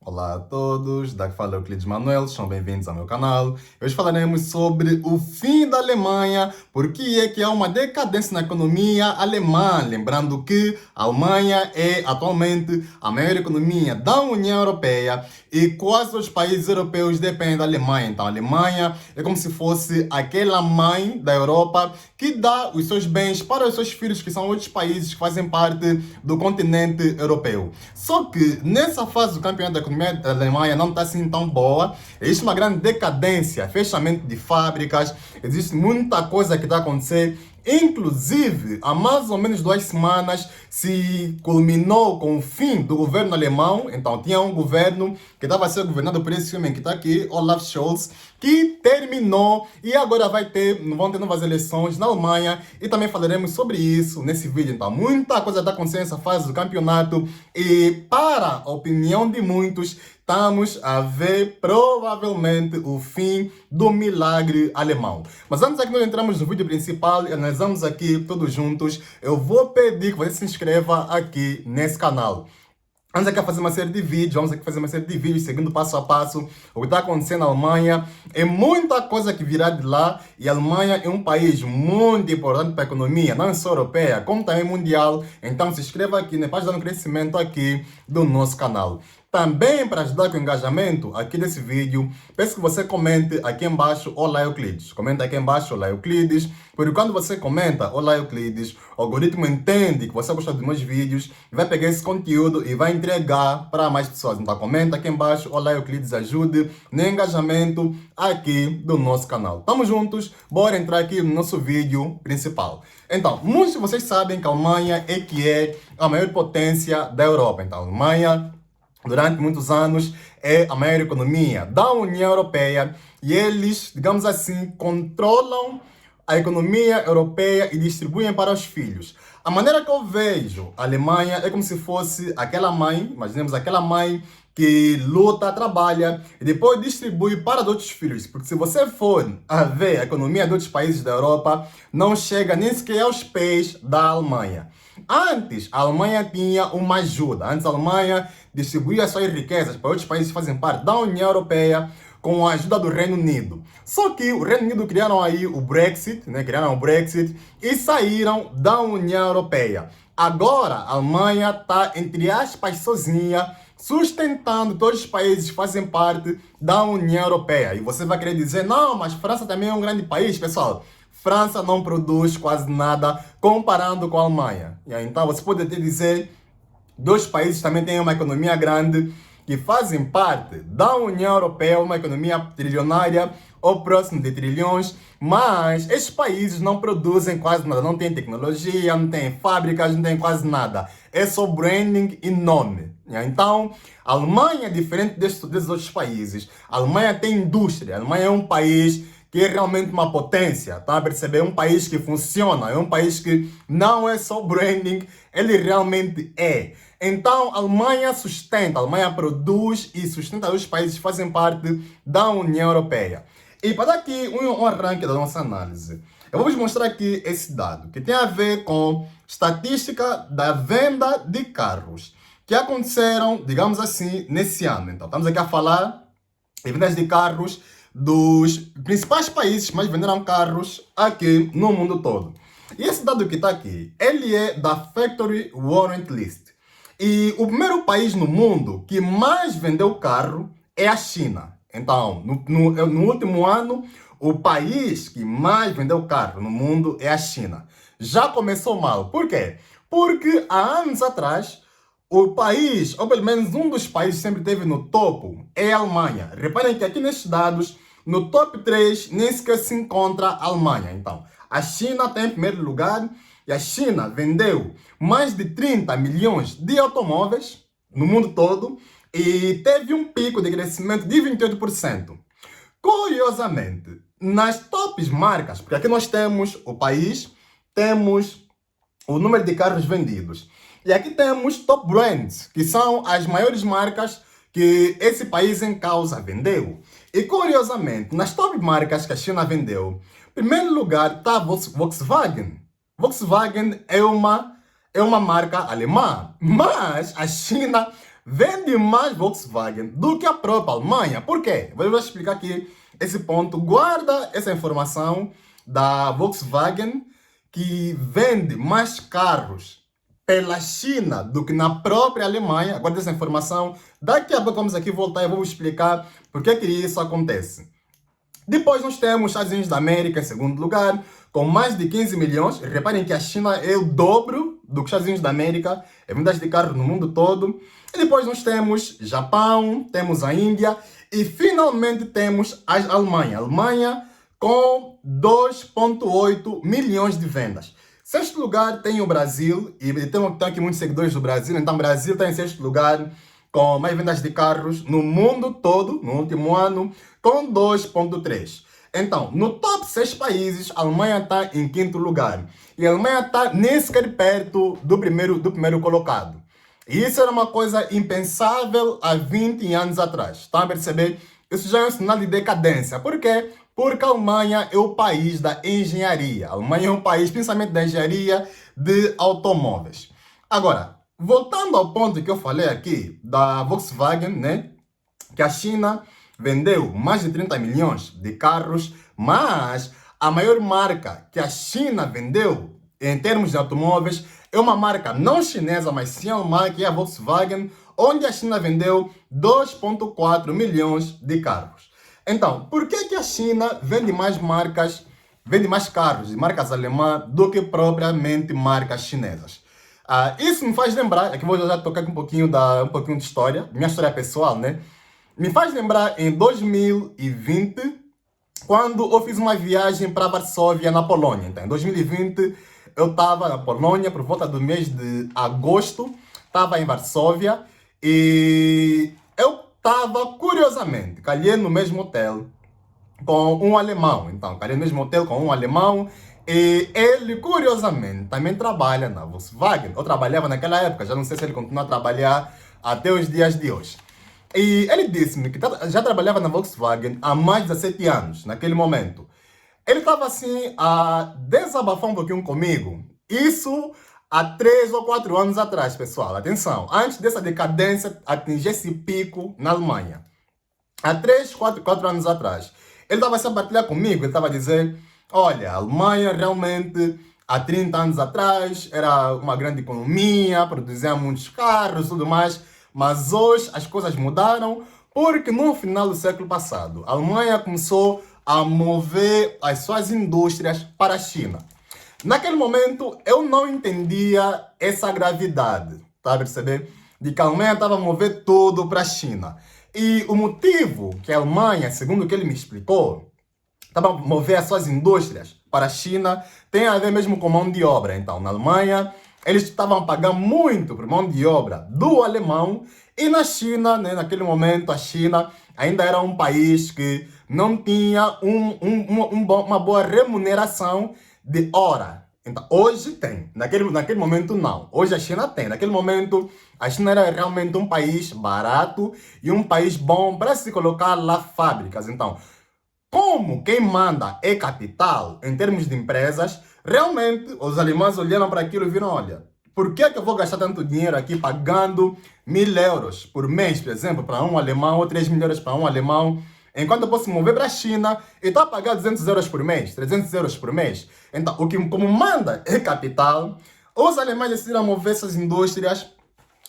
Olá a todos, daqui fala Euclides Manuel, sejam bem-vindos ao meu canal. Hoje falaremos sobre o fim da Alemanha, porque é que há uma decadência na economia alemã. Lembrando que a Alemanha é atualmente a maior economia da União Europeia e quase os países europeus dependem da Alemanha. Então a Alemanha é como se fosse aquela mãe da Europa que dá os seus bens para os seus filhos, que são outros países que fazem parte do continente europeu. Só que nessa fase do campeonato da economia da Alemanha não está assim tão boa. Existe uma grande decadência, fechamento de fábricas, existe muita coisa que está a acontecer. Inclusive, há mais ou menos 2 semanas se culminou com o fim do governo alemão. Então, tinha um governo que estava a ser governado por esse homem que está aqui, Olaf Scholz, que terminou e agora vão ter novas eleições na Alemanha e também falaremos sobre isso nesse vídeo. Então, muita coisa está acontecendo nessa fase do campeonato e, para a opinião de muitos, estamos a ver provavelmente o fim do milagre alemão. Mas antes de nós entrarmos no vídeo principal e analisamos aqui todos juntos, eu vou pedir que você se inscreva aqui nesse canal. Vamos aqui fazer uma série de vídeos, seguindo passo a passo o que está acontecendo na Alemanha. É muita coisa que virá de lá e a Alemanha é um país muito importante para a economia, não só europeia, como também mundial. Então se inscreva aqui, né, para ajudar no crescimento aqui do nosso canal. Também para ajudar com o engajamento aqui desse vídeo, peço que você comente aqui embaixo Olá Euclides. Comenta aqui embaixo Olá Euclides, porque quando você comenta Olá Euclides, o algoritmo entende que você gosta dos meus vídeos, vai pegar esse conteúdo e vai entregar para mais pessoas. Então comenta aqui embaixo Olá Euclides, ajude no engajamento aqui do nosso canal. Tamo juntos, bora entrar aqui no nosso vídeo principal. Então, muitos de vocês sabem que a Alemanha é a maior potência da Europa. Então, a Alemanha, durante muitos anos, é a maior economia da União Europeia e eles, digamos assim, controlam a economia europeia e distribuem para os filhos. A maneira que eu vejo a Alemanha é como se fosse aquela mãe, imaginemos aquela mãe que luta, trabalha e depois distribui para os outros filhos. Porque se você for a ver a economia de outros países da Europa, não chega nem sequer aos pés da Alemanha. Antes, a Alemanha tinha uma ajuda. Antes, a Alemanha distribuía suas riquezas para outros países que fazem parte da União Europeia com a ajuda do Reino Unido. Só que o Reino Unido criaram aí o Brexit, e saíram da União Europeia. Agora, a Alemanha está, entre aspas, sozinha, sustentando todos os países que fazem parte da União Europeia. E você vai querer dizer, não, mas França também é um grande país, pessoal. França não produz quase nada comparando com a Alemanha. Então você pode até dizer, dois países também têm uma economia grande, que fazem parte da União Europeia, uma economia trilionária ou próximo de trilhões, mas esses países não produzem quase nada, não têm tecnologia, não têm fábricas, não têm quase nada. É só branding e nome. Então, a Alemanha é diferente desses outros países. A Alemanha tem indústria, a Alemanha é um país que é realmente uma potência, tá a perceber? É um país que funciona, é um país que não é só branding, ele realmente é. Então, a Alemanha sustenta, a Alemanha produz e sustenta os países que fazem parte da União Europeia. E para dar aqui um arranque da nossa análise, eu vou vos mostrar aqui esse dado, que tem a ver com estatística da venda de carros, que aconteceram, digamos assim, nesse ano. Então, estamos aqui a falar de vendas de carros dos principais países que mais venderam carros aqui no mundo todo. E esse dado que está aqui, ele é da Factory Warrant List. E o primeiro país no mundo que mais vendeu carro é a China. Então, no último ano, o país que mais vendeu carro no mundo é a China. Já começou mal. Por quê? Porque há anos atrás, o país, ou pelo menos um dos países que sempre esteve no topo, é a Alemanha. Reparem que aqui nestes dados, no top 3, nem sequer se encontra a Alemanha. Então, a China está em primeiro lugar e a China vendeu mais de 30 milhões de automóveis no mundo todo e teve um pico de crescimento de 28%. Curiosamente, nas tops marcas, porque aqui nós temos o país, temos o número de carros vendidos. E aqui temos top brands, que são as maiores marcas que esse país em causa vendeu. E curiosamente, nas top marcas que a China vendeu, em primeiro lugar está Volkswagen. Volkswagen é uma marca alemã, mas a China vende mais Volkswagen do que a própria Alemanha. Por quê? Vou explicar aqui esse ponto. Guarda essa informação da Volkswagen, que vende mais carros pela China do que na própria Alemanha. Guarda essa informação. Daqui a pouco vamos aqui voltar e vou explicar por que isso acontece. Depois nós temos os Estados Unidos da América em segundo lugar, com mais de 15 milhões. Reparem que a China é o dobro do que os Estados Unidos da América, em vendas de carros no mundo todo. E depois nós temos Japão, temos a Índia e finalmente temos a Alemanha. A Alemanha com 2,8 milhões de vendas. Sexto lugar tem o Brasil, e tem aqui muitos seguidores do Brasil, então o Brasil está em sexto lugar com mais vendas de carros no mundo todo, no último ano, com 2,3. Então, no top 6 países, a Alemanha está em quinto lugar. E a Alemanha está nem sequer perto do primeiro colocado. E isso era uma coisa impensável há 20 anos atrás. Estão a perceber? Isso já é um sinal de decadência. Por quê? Porque a Alemanha é o país da engenharia. A Alemanha é um país, principalmente da engenharia de automóveis. Agora, voltando ao ponto que eu falei aqui, da Volkswagen, né? Que a China vendeu mais de 30 milhões de carros, mas a maior marca que a China vendeu em termos de automóveis é uma marca não chinesa, mas sim alemã, que é a Volkswagen, onde a China vendeu 2,4 milhões de carros. Então, por que a China vende mais carros de marcas alemãs do que propriamente marcas chinesas? Isso me faz lembrar, aqui vou já tocar um pouquinho de história, minha história pessoal, né? Me faz lembrar em 2020, quando eu fiz uma viagem para Varsóvia, na Polônia. Então, em 2020, eu estava na Polônia por volta do mês de agosto, estava em Varsóvia e eu estava, curiosamente, calhei no mesmo hotel com um alemão. Então, calhei no mesmo hotel com um alemão e ele, curiosamente, também trabalha na Volkswagen. Eu trabalhava naquela época, já não sei se ele continua a trabalhar até os dias de hoje. E ele disse-me que já trabalhava na Volkswagen há mais de 17 anos, naquele momento. Ele estava assim a desabafar um pouquinho comigo. Isso há 3 ou 4 anos atrás, pessoal. Atenção, antes dessa decadência atingir esse pico na Alemanha. Há 3, 4 anos atrás. Ele estava assim a partilhar comigo, ele estava a dizer, olha, a Alemanha realmente há 30 anos atrás era uma grande economia, produzia muitos carros e tudo mais, mas hoje as coisas mudaram porque no final do século passado a Alemanha começou a mover as suas indústrias para a China. Naquele momento eu não entendia essa gravidade, tá a perceber? De que a Alemanha estava a mover tudo para a China. E o motivo que a Alemanha, segundo o que ele me explicou, estava a mover as suas indústrias para a China tem a ver mesmo com mão de obra. Então, na Alemanha, eles estavam a pagar muito por mão de obra do alemão, e na China, né, naquele momento, a China ainda era um país que não tinha uma boa remuneração de hora. Então, hoje tem, naquele momento não. Hoje a China tem. Naquele momento, a China era realmente um país barato e um país bom para se colocar lá fábricas. Então, como quem manda é capital, em termos de empresas, realmente os alemães olharam para aquilo e viram, olha, por que eu vou gastar tanto dinheiro aqui pagando 1.000 euros por mês, por exemplo, para um alemão, ou 3.000 euros para um alemão, enquanto eu posso mover para a China e estou a pagar 200 euros por mês, 300 euros por mês. Então, como manda é capital, os alemães decidiram mover essas indústrias,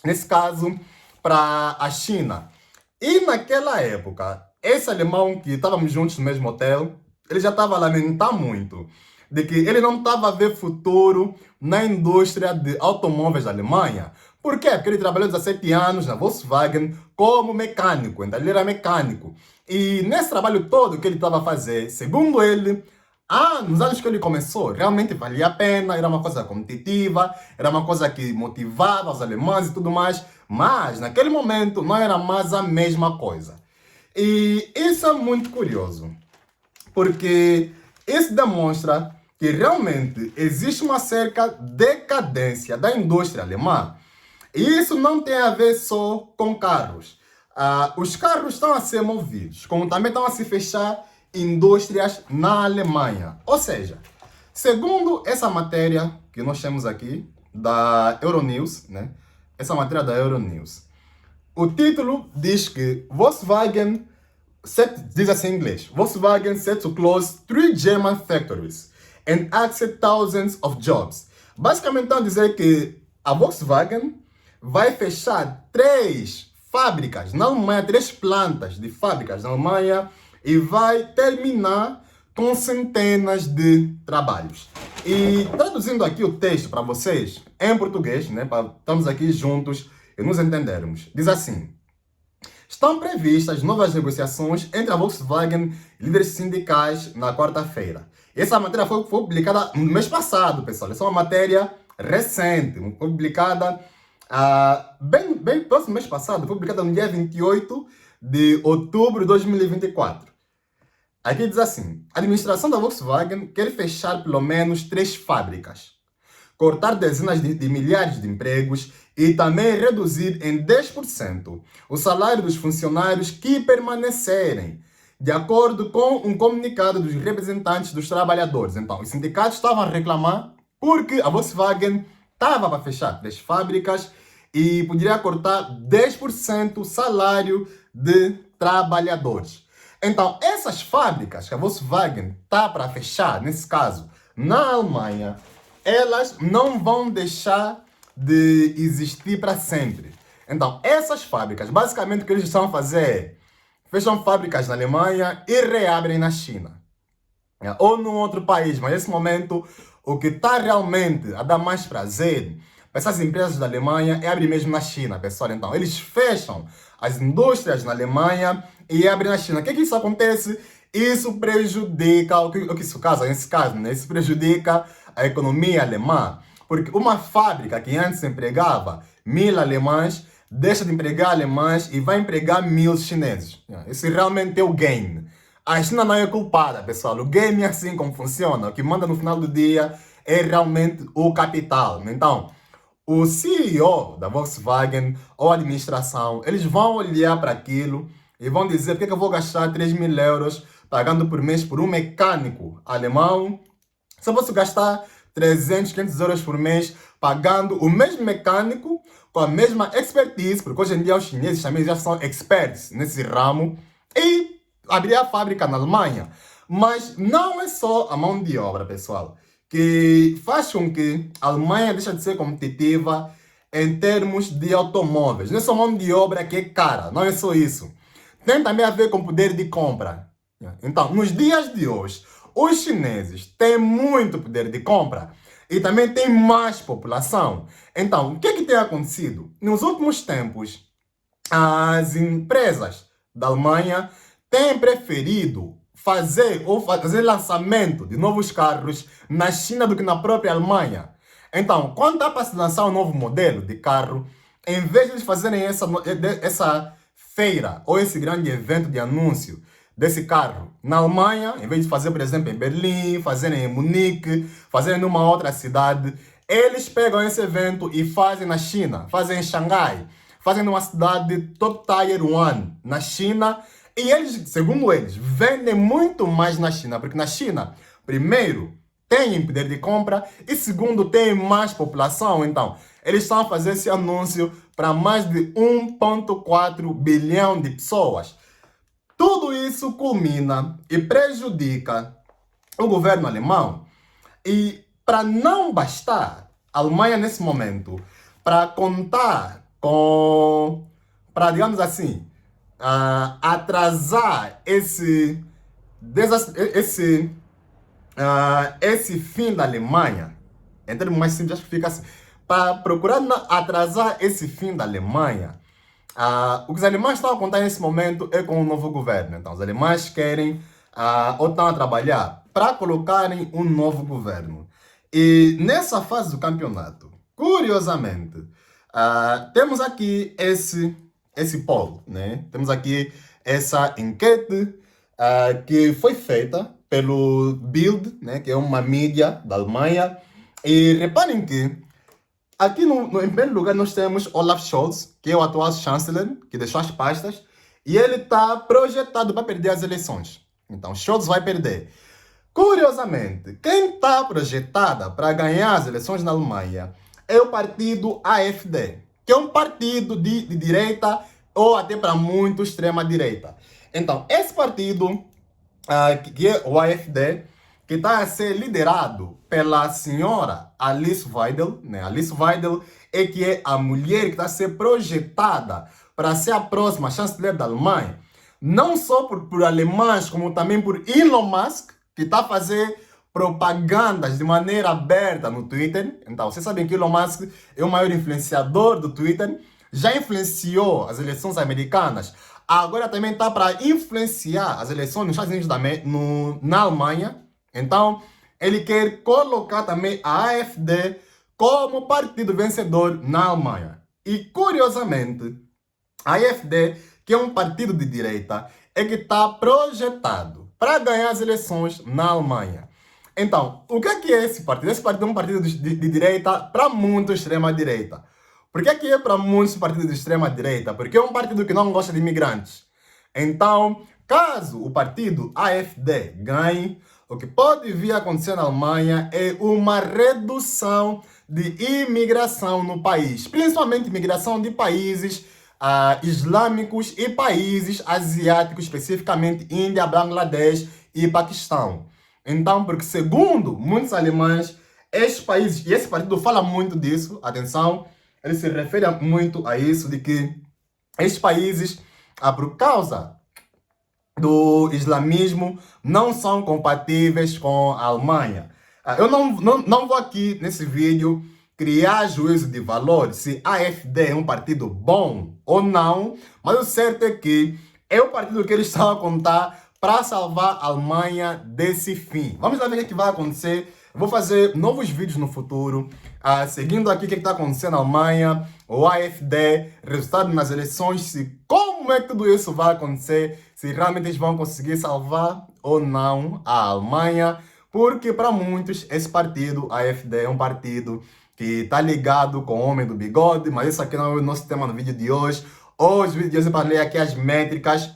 nesse caso, para a China. E naquela época, esse alemão que estávamos juntos no mesmo hotel, ele já estava a lamentar muito de que ele não estava a ver futuro na indústria de automóveis da Alemanha. Por quê? Porque ele trabalhou 17 anos na Volkswagen como mecânico, então ele era mecânico. E nesse trabalho todo que ele estava a fazer, segundo ele, nos anos que ele começou, realmente valia a pena, era uma coisa competitiva, era uma coisa que motivava os alemães e tudo mais, mas naquele momento não era mais a mesma coisa. E isso é muito curioso, porque isso demonstra que realmente existe uma certa decadência da indústria alemã. E isso não tem a ver só com carros. Os carros estão a ser movidos, como também estão a se fechar indústrias na Alemanha. Ou seja, segundo essa matéria que nós temos aqui, da Euronews, né? Essa matéria da Euronews, O título diz que Volkswagen diz assim em inglês: Volkswagen set to close 3 German factories and exit thousands of jobs. Basicamente estão a dizer que a Volkswagen vai fechar 3 fábricas na Alemanha, 3 plantas de fábricas na Alemanha e vai terminar com centenas de trabalhos. E traduzindo aqui o texto para vocês, em português, né, estamos aqui juntos e nos entendermos. Diz assim: estão previstas novas negociações entre a Volkswagen e líderes sindicais na quarta-feira. Essa matéria foi publicada no mês passado, pessoal. Essa é uma matéria recente, foi publicada bem próximo mês passado, foi publicada no dia 28 de outubro de 2024. Aqui diz assim: a administração da Volkswagen quer fechar pelo menos 3 fábricas, cortar dezenas de milhares de empregos e também reduzir em 10% o salário dos funcionários que permanecerem, de acordo com um comunicado dos representantes dos trabalhadores. Então, os sindicatos estavam a reclamar porque a Volkswagen estava para fechar 3 fábricas e poderia cortar 10% o salário de trabalhadores. Então, essas fábricas que a Volkswagen está para fechar, nesse caso, na Alemanha, elas não vão deixar de existir para sempre. Então, essas fábricas, basicamente o que eles estão a fazer é fecham fábricas na Alemanha e reabrem na China. Ou num outro país, mas nesse momento o que está realmente a dar mais prazer para essas empresas da Alemanha é abrir mesmo na China, pessoal. Então, eles fecham as indústrias na Alemanha e abrem na China. O que isso acontece? Isso prejudica, nesse caso, né? Isso prejudica a economia alemã. Porque uma fábrica que antes empregava 1000 alemães, deixa de empregar alemães e vai empregar 1000 chineses. Esse realmente é o game. A China não é culpada, pessoal. O game é assim como funciona. O que manda no final do dia é realmente o capital. Então, o CEO da Volkswagen ou a administração, eles vão olhar para aquilo e vão dizer: por que eu vou gastar 3.000 euros pagando por mês por um mecânico alemão se eu posso gastar 300, 500 euros por mês pagando o mesmo mecânico com a mesma expertise, porque hoje em dia os chineses também já são experts nesse ramo, e abrir a fábrica na Alemanha. Mas não é só a mão de obra, pessoal, que faz com que a Alemanha deixe de ser competitiva em termos de automóveis. Não é só mão de obra que é cara, não é só isso. Tem também a ver com poder de compra. Então, nos dias de hoje, os chineses têm muito poder de compra e também têm mais população. Então, o que tem acontecido? Nos últimos tempos, as empresas da Alemanha têm preferido fazer lançamento de novos carros na China do que na própria Alemanha. Então, quando está para se lançar um novo modelo de carro, em vez de eles fazerem essa feira ou esse grande evento de anúncio desse carro na Alemanha, em vez de fazer, por exemplo, em Berlim, fazerem em Munique, fazerem numa outra cidade, eles pegam esse evento e fazem na China, fazem em Xangai, fazem numa cidade top tier 1 na China, e eles, segundo eles, vendem muito mais na China, porque na China, primeiro, têm poder de compra e segundo, tem mais população. Então, eles estão a fazer esse anúncio para mais de 1,4 bilhão de pessoas. Tudo isso culmina e prejudica o governo alemão. E para não bastar, a Alemanha nesse momento, para contar com, para digamos assim, atrasar esse fim da Alemanha, em termos mais simples, acho que fica assim, para procurar atrasar esse fim da Alemanha, o que os alemães estão a contar nesse momento é com o novo governo. Então, os alemães querem, ou estão a trabalhar para colocarem um novo governo. E nessa fase do campeonato, curiosamente, temos aqui esse poll, né? Temos aqui essa enquete que foi feita pelo Bild, né? Que é uma mídia da Alemanha. E reparem que aqui, em primeiro lugar, nós temos Olaf Scholz, que é o atual chanceler, que deixou as pastas, e ele está projetado para perder as eleições. Então, Scholz vai perder. Curiosamente, quem está projetada para ganhar as eleições na Alemanha é o partido AfD, que é um partido de direita ou até para muito extrema-direita. Então, esse partido, que é o AfD, que está a ser liderado pela senhora Alice Weidel, né? Alice Weidel é que é a mulher que está a ser projetada para ser a próxima chanceler da Alemanha. Não só por alemães, como também por Elon Musk, que está a fazer propagandas de maneira aberta no Twitter. Então, vocês sabem que Elon Musk é o maior influenciador do Twitter, já influenciou as eleições americanas, agora também está para influenciar as eleições nos Estados Unidos na Alemanha. Então, ele quer colocar também a AfD como partido vencedor na Alemanha. E, curiosamente, a AfD, que é um partido de direita, é que está projetado para ganhar as eleições na Alemanha. Então, o que é esse partido? Esse partido é um partido de direita para muito extrema-direita. Por que é para muitos partidos de extrema-direita? Porque é um partido que não gosta de imigrantes. Então, caso o partido AfD ganhe, o que pode vir a acontecer na Alemanha é uma redução de imigração no país, principalmente imigração de países islâmicos e países asiáticos, especificamente Índia, Bangladesh e Paquistão. Então, porque segundo muitos alemães, estes países, e esse partido fala muito disso, atenção, ele se refere muito a isso, de que estes países, por causa do islamismo, não são compatíveis com a Alemanha. Eu não vou aqui, nesse vídeo, criar juízo de valor se a AfD é um partido bom ou não, mas o certo é que é o partido que eles estão a contar para salvar a Alemanha desse fim. Vamos lá ver o que vai acontecer. Vou fazer novos vídeos no futuro, seguindo aqui o que está acontecendo na Alemanha, o AfD, resultado nas eleições, como é que tudo isso vai acontecer, se realmente eles vão conseguir salvar ou não a Alemanha, porque para muitos esse partido, a AfD, é um partido que está ligado com o homem do bigode, mas isso aqui não é o nosso tema no vídeo de hoje. Hoje, no vídeo de hoje, eu falei aqui as métricas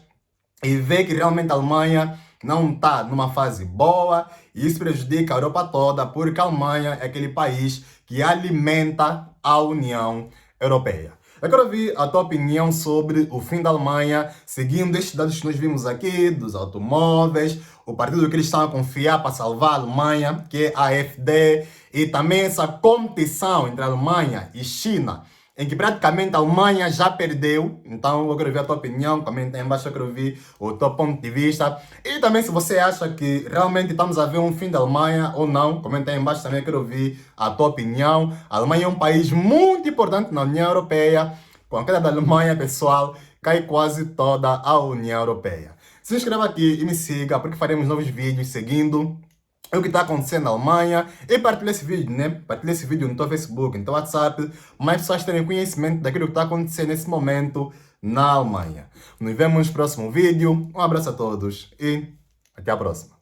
e ver que realmente a Alemanha não está numa fase boa e isso prejudica a Europa toda, porque a Alemanha é aquele país que alimenta a União Europeia. Eu quero ouvir a tua opinião sobre o fim da Alemanha, seguindo estes dados que nós vimos aqui, dos automóveis, o partido que eles estão a confiar para salvar a Alemanha, que é a AfD, e também essa competição entre a Alemanha e China, em que praticamente a Alemanha já perdeu. Então eu quero ver a tua opinião, comenta aí embaixo, eu quero ver o teu ponto de vista. E também se você acha que realmente estamos a ver um fim da Alemanha ou não, comenta aí embaixo também, eu quero ver a tua opinião. A Alemanha é um país muito importante na União Europeia. Com a queda da Alemanha, pessoal, cai quase toda a União Europeia. Se inscreva aqui e me siga, porque faremos novos vídeos seguindo o que está acontecendo na Alemanha, e partilhe esse vídeo, né? Partilhe esse vídeo no teu Facebook, no teu WhatsApp, mais pessoas terem conhecimento daquilo que está acontecendo nesse momento na Alemanha. Nos vemos no próximo vídeo. Um abraço a todos e até a próxima.